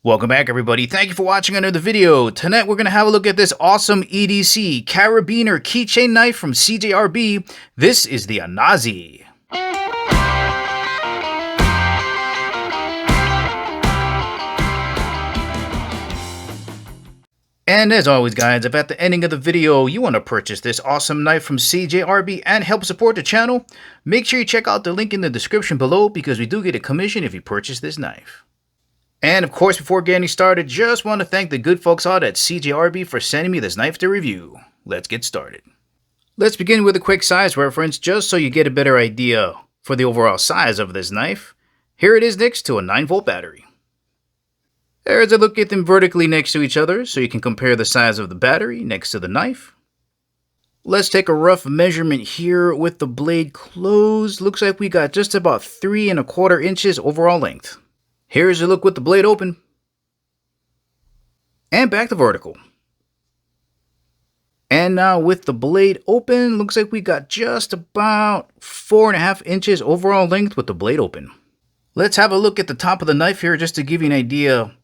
Welcome back, everybody. Thank you for watching another video. Tonight we're going to have a look at this awesome EDC Carabiner keychain knife from CJRB. This is the Anansi. And as always, guys, if at the ending of the video you want to purchase this awesome knife from CJRB and help support the channel, make sure you check out the link in the description below because we do get a commission if you purchase this knife. And of course, before getting started, just want to thank the good folks out at CJRB for sending me this knife to review. Let's get started. Let's begin with a quick size reference just so you get a better idea for the overall size of this knife. Here it is next to a 9-volt battery. There's a look at them vertically next to each other so you can compare the size of the battery next to the knife. Let's take a rough measurement here with the blade closed. Looks like we got just about 3¼ inches overall length. Here's a look with the blade open. And back to vertical. And now with the blade open, looks like we got just about 4½ inches overall length with the blade open. Let's have a look at the top of the knife here just to give you an idea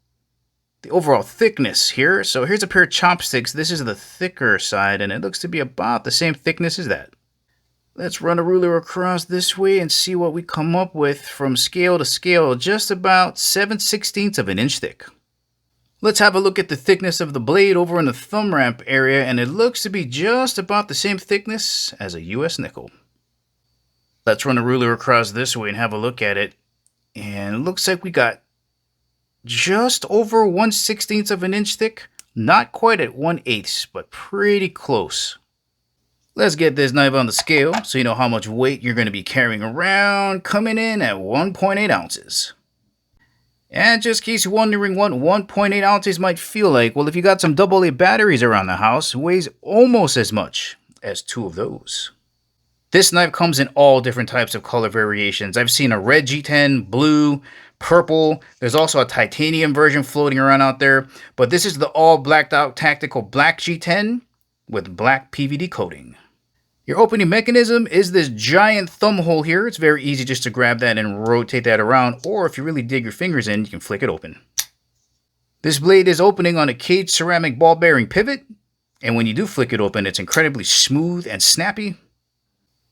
the overall thickness here. So here's a pair of chopsticks. This is the thicker side and it looks to be about the same thickness as that. Let's run a ruler across this way and see what we come up with from scale to scale, just about 7/16 of an inch thick. Let's have a look at the thickness of the blade over in the thumb ramp area, and it looks to be just about the same thickness as a US nickel. Let's run a ruler across this way and have a look at it, and it looks like we got just over 1/16 of an inch thick, not quite at 1/8, but pretty close. Let's get this knife on the scale so you know how much weight you're going to be carrying around, coming in at 1.8 ounces. And just in case you're wondering what 1.8 ounces might feel like, well, if you got some AA batteries around the house, it weighs almost as much as 2 of those. This knife comes in all different types of color variations. I've seen a red G10, blue, purple. There's also a titanium version floating around out there, but this is the all blacked out tactical black G10 with black PVD coating. Your opening mechanism is this giant thumb hole here. It's very easy just to grab that and rotate that around, or if you really dig your fingers in, you can flick it open. This blade is opening on a caged ceramic ball bearing pivot, and when you do flick it open, it's incredibly smooth and snappy.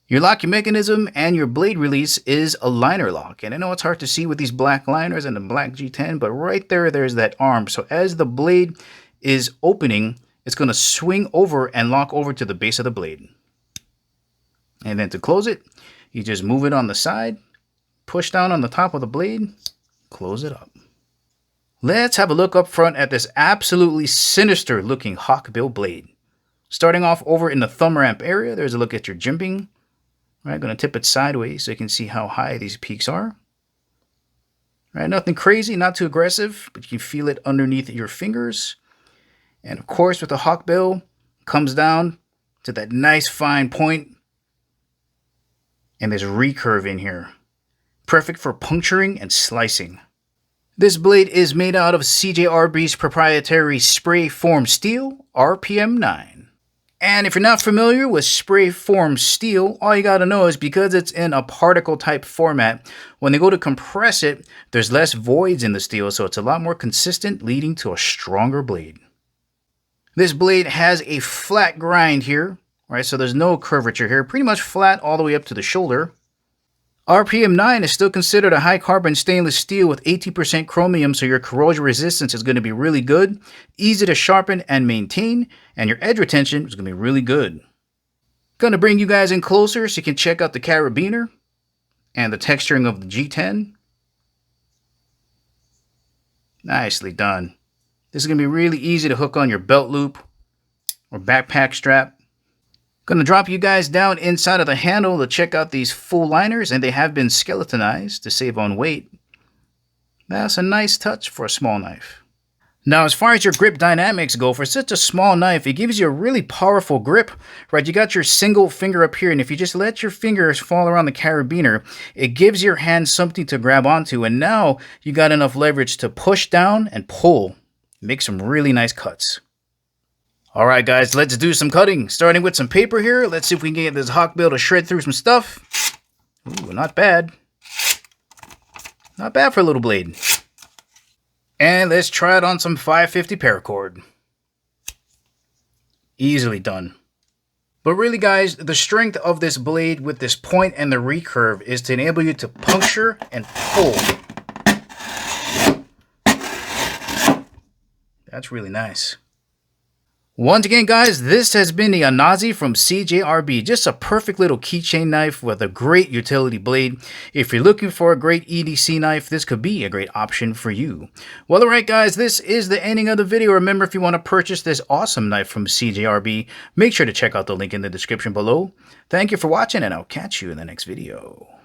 Your locking mechanism and your blade release is a liner lock, and I know it's hard to see with these black liners and the black G10, but right there's that arm. So as the blade is opening, it's going to swing over and lock over to the base of the blade. And then to close it, you just move it on the side, push down on the top of the blade, close it up. Let's have a look up front at this absolutely sinister looking Hawkbill blade. Starting off over in the thumb ramp area, there's a look at your jimping. Right, going to tip it sideways so you can see how high these peaks are. Right, nothing crazy, not too aggressive, but you can feel it underneath your fingers. And of course, with the Hawkbill, comes down to that nice fine point. And there's a recurve in here. Perfect for puncturing and slicing. This blade is made out of CJRB's proprietary spray form steel, RPM 9. And if you're not familiar with spray form steel, all you gotta know is because it's in a particle type format, when they go to compress it, there's less voids in the steel, so it's a lot more consistent, leading to a stronger blade. This blade has a flat grind here, right? So there's no curvature here, pretty much flat all the way up to the shoulder. RPM 9 is still considered a high carbon stainless steel with 80% chromium, so your corrosion resistance is going to be really good, easy to sharpen and maintain, and your edge retention is going to be really good. Going to bring you guys in closer so you can check out the carabiner and the texturing of the G10. Nicely done. This is going to be really easy to hook on your belt loop or backpack strap. Going to drop you guys down inside of the handle to check out these full liners, and they have been skeletonized to save on weight. That's a nice touch for a small knife. Now, as far as your grip dynamics go, for such a small knife, it gives you a really powerful grip, right? You got your single finger up here, and if you just let your fingers fall around the carabiner, it gives your hand something to grab onto, and now you got enough leverage to push down and pull. Make some really nice cuts. All right, guys, let's do some cutting. Starting with some paper here. Let's see if we can get this Hawkbill to shred through some stuff. Ooh, not bad. Not bad for a little blade. And let's try it on some 550 paracord. Easily done. But really guys, the strength of this blade with this point and the recurve is to enable you to puncture and pull. That's really nice. Once again guys, this has been the Anansi from CJRB. Just a perfect little keychain knife with a great utility blade. If you're looking for a great EDC knife, this could be a great option for you. Well, alright guys, this is the ending of the video. Remember, if you want to purchase this awesome knife from CJRB, make sure to check out the link in the description below. Thank you for watching, and I'll catch you in the next video.